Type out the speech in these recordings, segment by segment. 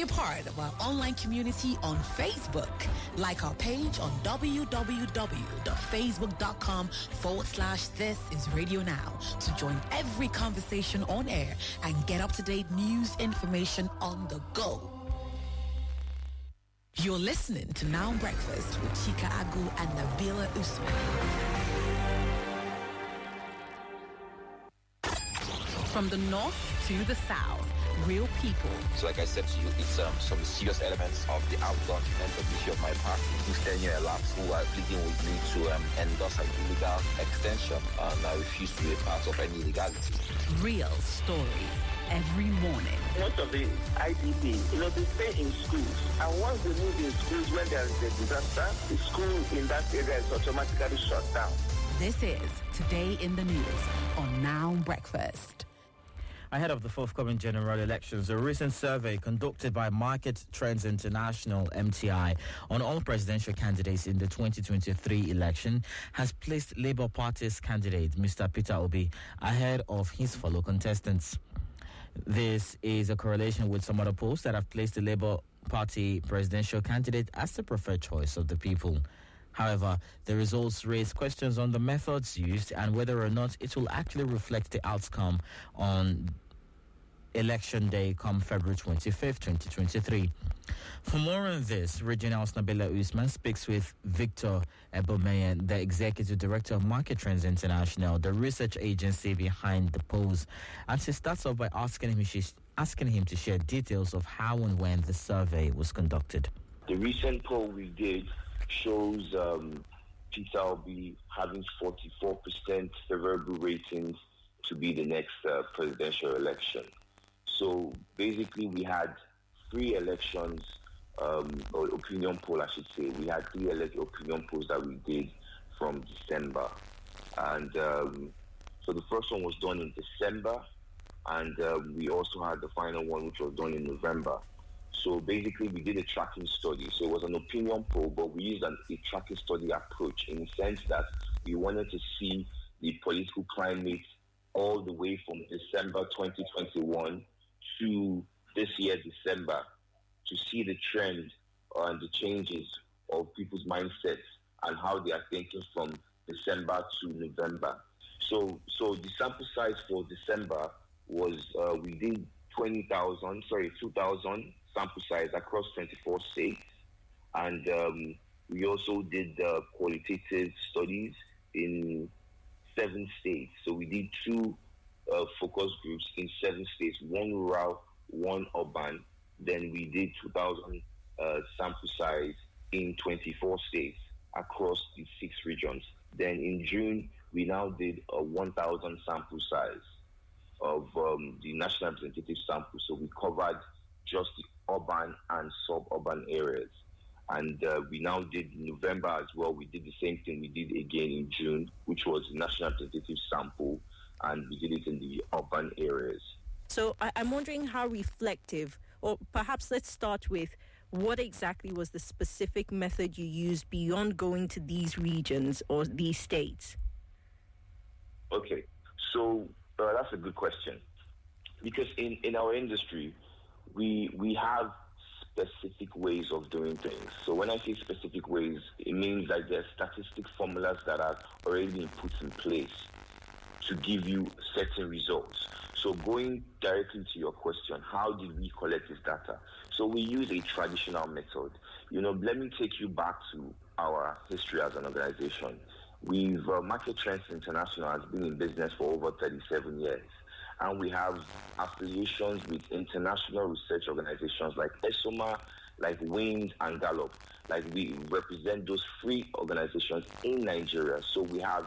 Be a part of our online community on Facebook. Like our page on www.facebook.com/This Is Radio Now to join every conversation on air and get up-to-date news information on the go. You're listening to Now Breakfast with Chika Agu and Nabila Usman. From the north to the south, real people. So like I said to you, it's some serious elements of the out-document issue of my party who's 10-year elapsed who are pleading with me to endorse an illegal extension, and I refuse to be a part of any illegality. Real stories every morning. Most of the IDP, they stay in schools. And once they move in schools, when there is a disaster, the school in that area is automatically shut down. This is Today in the News on Now Breakfast. Ahead of the forthcoming general elections, a recent survey conducted by Market Trends International, MTI, on all presidential candidates in the 2023 election has placed Labour Party's candidate, Mr. Peter Obi, ahead of his fellow contestants. This is a correlation with some other polls that have placed the Labour Party presidential candidate as the preferred choice of the people. However, the results raise questions on the methods used and whether or not it will actually reflect the outcome on Election Day come February 25th, 2023. For more on this, Regional Nabila Usman speaks with Victor Ebhomenye, the Executive Director of Market Trends International, the research agency behind the polls. And she starts off by asking him to share details of how and when the survey was conducted. The recent poll we did shows Peter Obi having 44% favorable ratings to be the next presidential election. So basically we had three elections, or opinion poll I should say. We had three opinion polls that we did from December. And so the first one was done in December, and we also had the final one which was done in November. So basically we did a tracking study. So it was an opinion poll, but we used a tracking study approach in the sense that we wanted to see the political climate all the way from December 2021 to this year, December, to see the trend and the changes of people's mindsets and how they are thinking from December to November. So the sample size for December was, we did 2,000 sample size across 24 states. And we also did qualitative studies in 7 states. So we did 2 focus groups in 7 states, 1 rural, 1 urban. Then we did 2,000 sample size in 24 states across the 6 regions. Then in June, we now did a 1,000 sample size of the national representative sample. So we covered just the urban and suburban areas. And we now did November as well. We did the same thing we did again in June, which was the national representative sample, and we did it in the urban areas. So I'm wondering how reflective, or perhaps let's start with what exactly was the specific method you used beyond going to these regions or these states? Okay, so that's a good question. Because in our industry, we have specific ways of doing things. So when I say specific ways, it means that there are statistic formulas that are already being put in place to give you certain results. So going directly to your question, how did we collect this data? So we use a traditional method. Let me take you back to our history as an organization. Market Trends International has been in business for over 37 years. And we have affiliations with international research organizations like ESOMA, like WIND and Gallup. Like we represent those 3 organizations in Nigeria. So we have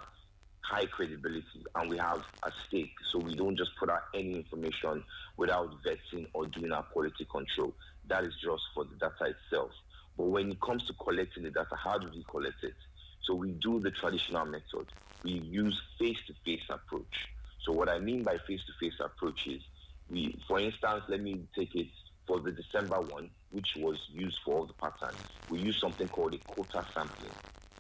high credibility and we have a stake. So we don't just put out any information without vetting or doing our quality control. That is just for the data itself. But when it comes to collecting the data, how do we collect it? So we do the traditional method. We use face-to-face approach. So what I mean by face-to-face approach is, for instance, let me take it for the December one, which was used for all the patterns. We use something called a quota sampling.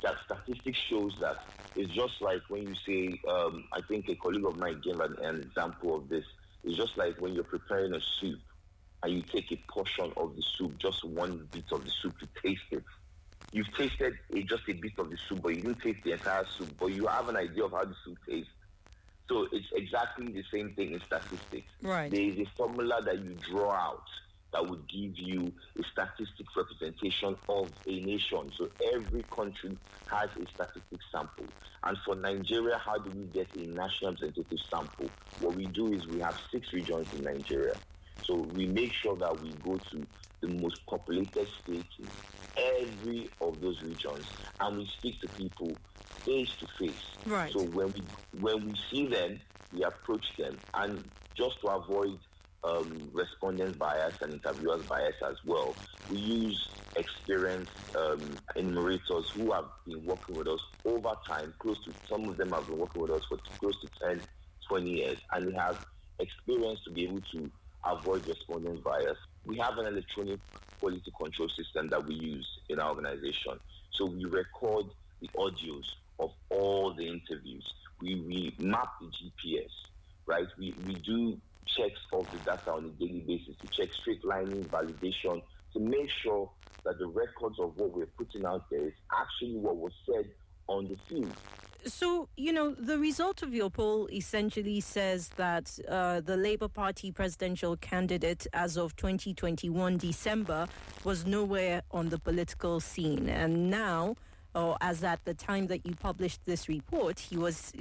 That statistics shows that it's just like when you say, I think a colleague of mine gave an example of this. It's just like when you're preparing a soup and you take a portion of the soup, just one bit of the soup to taste it. You've tasted just a bit of the soup, but you didn't taste the entire soup, but you have an idea of how the soup tastes. So it's exactly the same thing in statistics. Right. There is a formula that you draw out that would give you a statistic representation of a nation. So every country has a statistic sample. And for Nigeria, how do we get a national representative sample? What we do is we have 6 regions in Nigeria. So we make sure that we go to the most populated states in every of those regions, and we speak to people face to face. Right. So when we see them, we approach them, and just to avoid respondent bias and interviewers bias as well, we use experienced enumerators who have been working with us over time. Some of them have been working with us for close to 10, 20 years, and they have experience to be able to avoid respondent bias. We have an electronic quality control system that we use in our organization. So we record the audios of all the interviews. We map the GPS, right? We do checks of the data on a daily basis to check straight lining, validation, to make sure that the records of what we're putting out there is actually what was said on the field. So, the result of your poll essentially says that the Labour Party presidential candidate as of 2021 December was nowhere on the political scene. And now, or as at the time that you published this report, he was,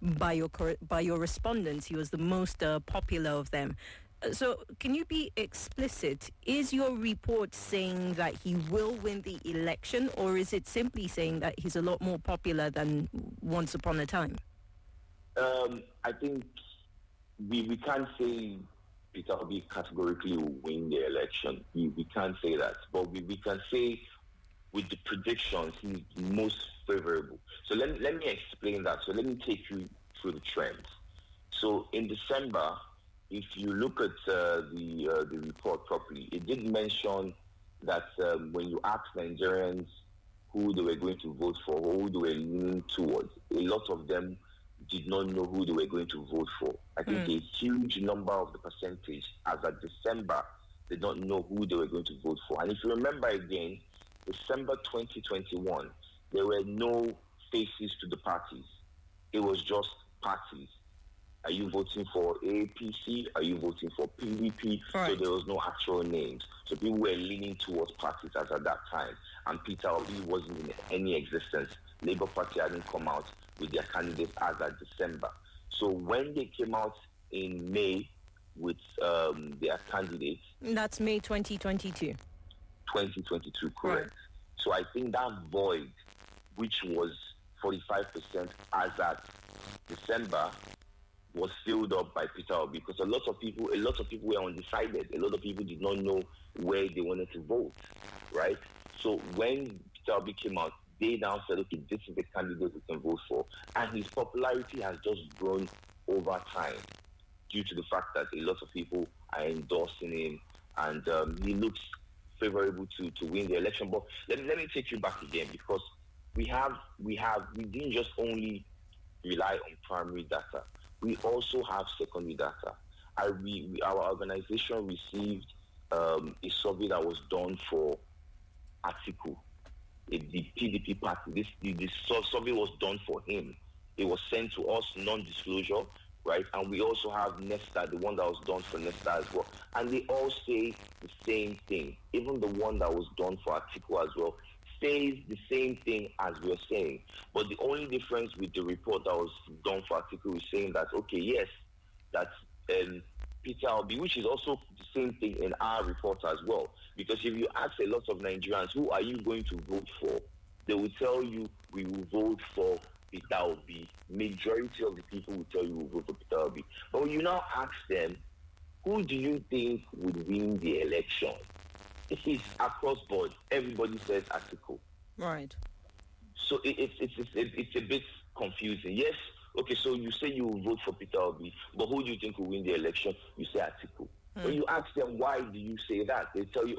by your respondents, he was the most popular of them. So can you be explicit? Is your report saying that he will win the election, or is it simply saying that he's a lot more popular than once upon a time? I think we can't say Peter Obi categorically will win the election. We can't say that. But we can say with the predictions, he's most favorable. So let me explain that. So let me take you through the trends. So in December, if you look at the report properly, it did mention that when you ask Nigerians who they were going to vote for, or who they were leaning towards, a lot of them did not know who they were going to vote for. I think a huge number of the percentage, as of December, did not know who they were going to vote for. And if you remember again, December 2021, there were no faces to the parties. It was just parties. Are you voting for APC? Are you voting for PDP? Right. So there was no actual names. So people were leaning towards parties as at that time. And Peter Obi wasn't in any existence. Labour Party hadn't come out with their candidates as at December. So when they came out in May with their candidates... That's May 2022. 2022, correct. Right. So I think that void, which was 45% as at December, was filled up by Peter Obi, because a lot of people were undecided. A lot of people did not know where they wanted to vote, right? So when Peter Obi came out, they now said, okay, this is the candidate we can vote for. And his popularity has just grown over time due to the fact that a lot of people are endorsing him, and he looks favorable to win the election. But let me take you back again, because we didn't just only rely on primary data. We also have secondary data. Our organization received a survey that was done for Atiku, the PDP party. This survey was done for him. It was sent to us, non-disclosure, right? And we also have Nesta, the one that was done for Nesta as well. And they all say the same thing. Even the one that was done for Atiku as well says the same thing as we're saying. But the only difference with the report that was done for Atiku is saying that, okay, yes, that Peter Obi, which is also the same thing in our report as well. Because if you ask a lot of Nigerians, who are you going to vote for? They will tell you, we will vote for Peter Obi. Majority of the people will tell you we will vote for Peter Obi. But when you now ask them, who do you think would win the election? It is across board. Everybody says Atiku. Right. So it's a bit confusing. Yes, okay, so you say you will vote for Peter Obi, but who do you think will win the election? You say Atiku. When you ask them, why do you say that? They tell you,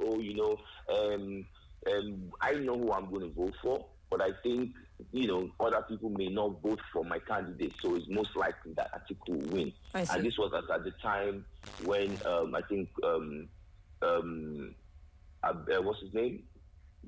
I know who I'm going to vote for, but I think, other people may not vote for my candidate, so it's most likely that Atiku will win. And this was at the time when I think what's his name?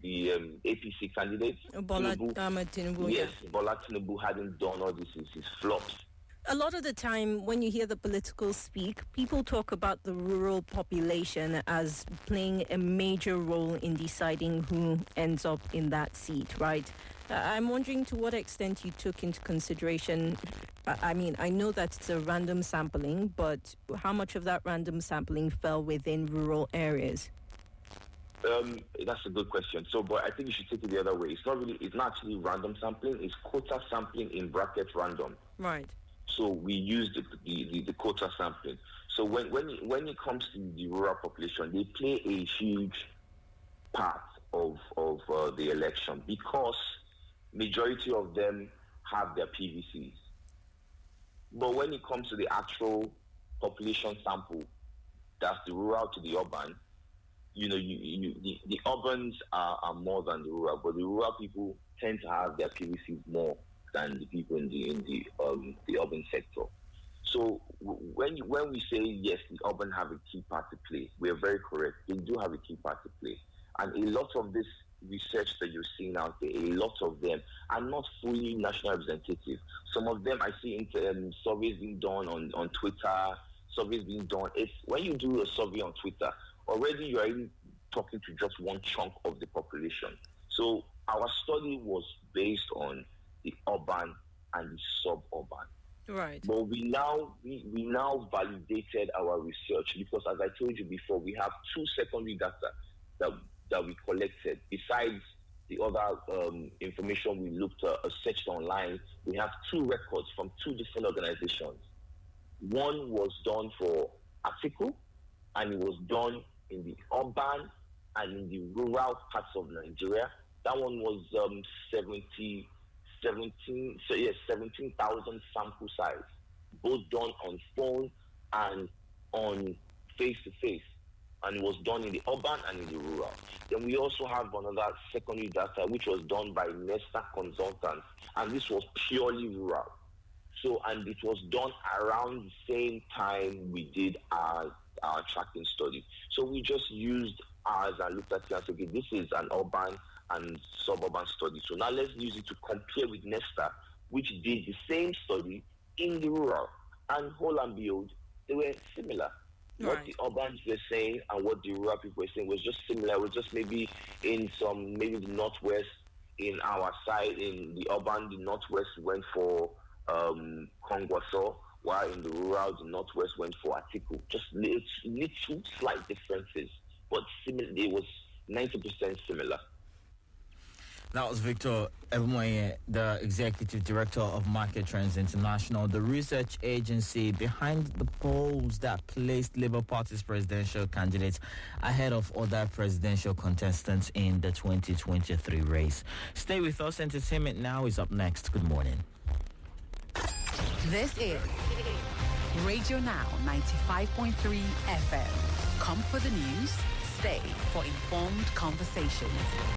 The APC candidate, Bola Tinubu. Yes, Bola Tinubu hadn't done all this, his flops. A lot of the time, when you hear the political speak, people talk about the rural population as playing a major role in deciding who ends up in that seat, right? I'm wondering to what extent you took into consideration. I mean, I know that it's a random sampling, but how much of that random sampling fell within rural areas? That's a good question. So, but I think you should take it the other way. It's not actually random sampling. It's quota sampling in bracket random. Right. So we use the quota sampling. So when it comes to the rural population, they play a huge part of the election because majority of them have their PVCs. But when it comes to the actual population sample, that's the rural to the urban, the urbans are more than the rural, but the rural people tend to have their PVCs more than the people in the urban sector. So when we say yes, the urban have a key part to play, we are very correct. They do have a key part to play, and a lot of this research that you're seeing out there, a lot of them are not fully national representative. Some of them I see in surveys being done on Twitter, surveys being done. It's when you do a survey on Twitter, already you are even talking to just one chunk of the population. So our study was based on the urban and the suburban. Right. But we now validated our research because, as I told you before, we have two secondary data that we collected. Besides the other information we searched online, we have two records from two different organizations. One was done for Article, and it was done in the urban and in the rural parts of Nigeria. That one was 17,000 sample size, both done on phone and on face-to-face. And it was done in the urban and in the rural. Then we also have another secondary data, which was done by Nesta Consultants, and this was purely rural. So, and it was done around the same time we did our tracking study. So we just used ours and looked at it and said, okay, this is an urban and suburban study. So now let's use it to compare with Nesta, which did the same study in the rural. And whole and behold, they were similar. Right. What the urbans were saying and what the rural people were saying was just similar. It was just maybe in the northwest, in our side, in the urban, the northwest went for Kongwaso, while in the rural, the northwest went for Article. Just little slight differences, but similar. It was 90% similar. That was Victor Ebhomenye, the Executive Director of Market Trends International, the research agency behind the polls that placed Labour Party's presidential candidates ahead of other presidential contestants in the 2023 race. Stay with us. Entertainment Now is up next. Good morning. This is Radio Now 95.3 FM. Come for the news, stay for informed conversations.